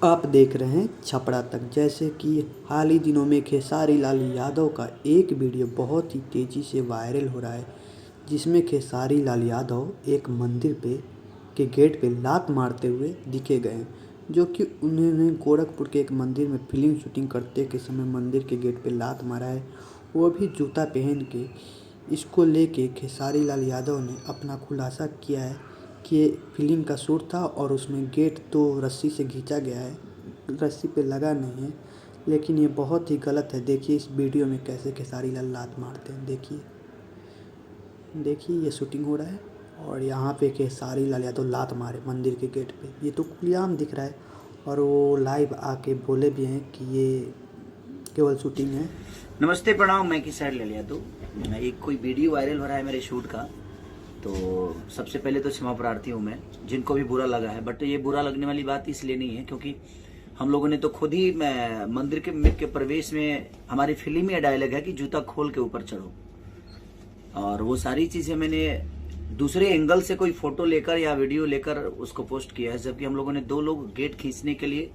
आप देख रहे हैं छपड़ा तक। जैसे कि हाल ही दिनों में खेसारी लाल यादव का एक वीडियो बहुत ही तेज़ी से वायरल हो रहा है, जिसमें खेसारी लाल यादव एक मंदिर के गेट पे लात मारते हुए दिखे गए हैं, जो कि उन्होंने गोरखपुर के एक मंदिर में फिल्म शूटिंग करते के समय मंदिर के गेट पे लात मारा है, वो भी जूता पहन के। इसको लेके खेसारी लाल यादव ने अपना खुलासा किया है कि ये फिल्म का शूट था और उसमें गेट तो रस्सी से खींचा गया है, रस्सी पे लगा नहीं है, लेकिन ये बहुत ही गलत है। देखिए इस वीडियो में कैसे खेसारी लाल लात मारते हैं। देखिए ये शूटिंग हो रहा है और यहाँ पे खेसारी लाल यादव लात मारे मंदिर के गेट पे। ये तो खुलेआम दिख रहा है और वो लाइव आके बोले भी हैं कि ये केवल शूटिंग है। नमस्ते, प्रणाम। मैं खेसारी लाल यादव। एक कोई वीडियो वायरल हो रहा है मेरे शूट का, तो सबसे पहले तो क्षमा प्रार्थी हूँ मैं जिनको भी बुरा लगा है। बट ये बुरा लगने वाली बात इसलिए नहीं है क्योंकि हम लोगों ने तो खुद ही मंदिर के प्रवेश में हमारी फिल्म में डायलॉग है कि जूता खोल के ऊपर चढ़ो, और वो सारी चीजें मैंने दूसरे एंगल से कोई फोटो लेकर या वीडियो लेकर उसको पोस्ट किया है, जबकि हम लोगों ने 2 लोग गेट खींचने के लिए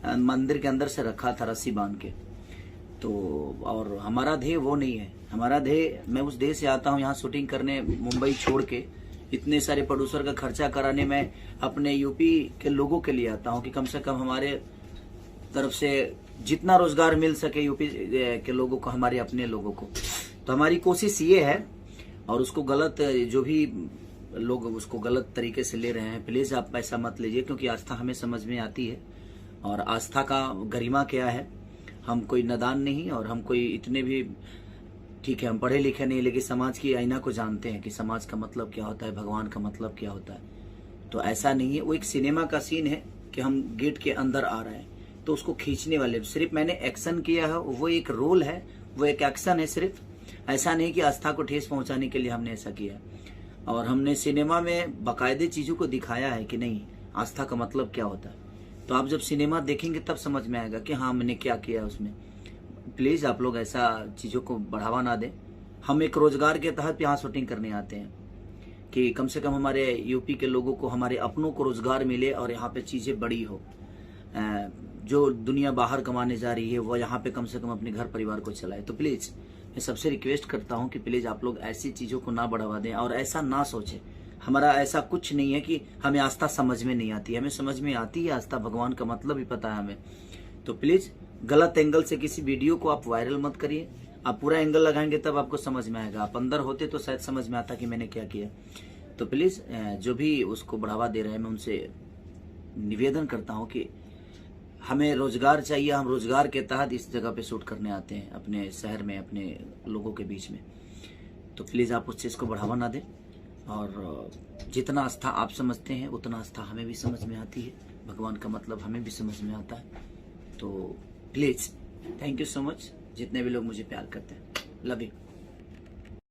मंदिर के अंदर से रखा था रस्सी बांध के। तो और हमारा ध्येय वो नहीं है। हमारा ध्येय, मैं उस देश से आता हूँ यहाँ शूटिंग करने, मुंबई छोड़ के इतने सारे प्रोड्यूसर का खर्चा कराने, मैं अपने यूपी के लोगों के लिए आता हूँ कि कम से कम हमारे तरफ से जितना रोजगार मिल सके यूपी के लोगों को, हमारे अपने लोगों को। तो हमारी कोशिश ये है, और उसको गलत, जो भी लोग उसको गलत तरीके से ले रहे हैं, प्लीज आप ऐसा मत लीजिए, क्योंकि आस्था हमें समझ में आती है और आस्था का गरिमा क्या है। हम कोई नादान नहीं और हम कोई इतने भी, ठीक है हम पढ़े लिखे नहीं, लेकिन समाज की आईना को जानते हैं कि समाज का मतलब क्या होता है, भगवान का मतलब क्या होता है। तो ऐसा नहीं है, वो एक सिनेमा का सीन है कि हम गेट के अंदर आ रहे हैं, तो उसको खींचने वाले सिर्फ मैंने एक्शन किया है, वो एक रोल है, वो एक एक्शन है सिर्फ। ऐसा नहीं कि आस्था को ठेस पहुंचाने के लिए हमने ऐसा किया है। और हमने सिनेमा में बाकायदे चीजों को दिखाया है कि नहीं आस्था का मतलब क्या होता है। तो आप जब सिनेमा देखेंगे तब समझ में आएगा कि हाँ मैंने क्या किया उसमें। प्लीज आप लोग ऐसा चीजों को बढ़ावा ना दें। हम एक रोजगार के तहत यहाँ शूटिंग करने आते हैं कि कम से कम हमारे यूपी के लोगों को, हमारे अपनों को रोजगार मिले और यहाँ पे चीजें बड़ी हो। जो दुनिया बाहर कमाने जा रही है वो यहाँ पे कम से कम अपने घर परिवार को चलाए। तो प्लीज मैं सबसे रिक्वेस्ट करता हूँ कि प्लीज आप लोग ऐसी चीजों को ना बढ़ावा दें और ऐसा ना सोचें। हमारा ऐसा कुछ नहीं है कि हमें आस्था समझ में नहीं आती, हमें समझ में आती है आस्था, भगवान का मतलब भी पता है हमें। तो प्लीज गलत एंगल से किसी वीडियो को आप वायरल मत करिए। आप पूरा एंगल लगाएंगे तब आपको समझ में आएगा। आप अंदर होते तो शायद समझ में आता कि मैंने क्या किया। तो प्लीज जो भी उसको बढ़ावा दे रहे हैं, मैं उनसे निवेदन करता हूँ कि हमें रोजगार चाहिए। हम रोजगार के तहत इस जगह पे शूट करने आते हैं, अपने शहर में, अपने लोगों के बीच में। तो प्लीज आप उस चीज को बढ़ावा ना दें, और जितना आस्था आप समझते हैं उतना आस्था हमें भी समझ में आती है, भगवान का मतलब हमें भी समझ में आता है। तो please thank you so much जितने भी लोग मुझे प्यार करते हैं। Love you.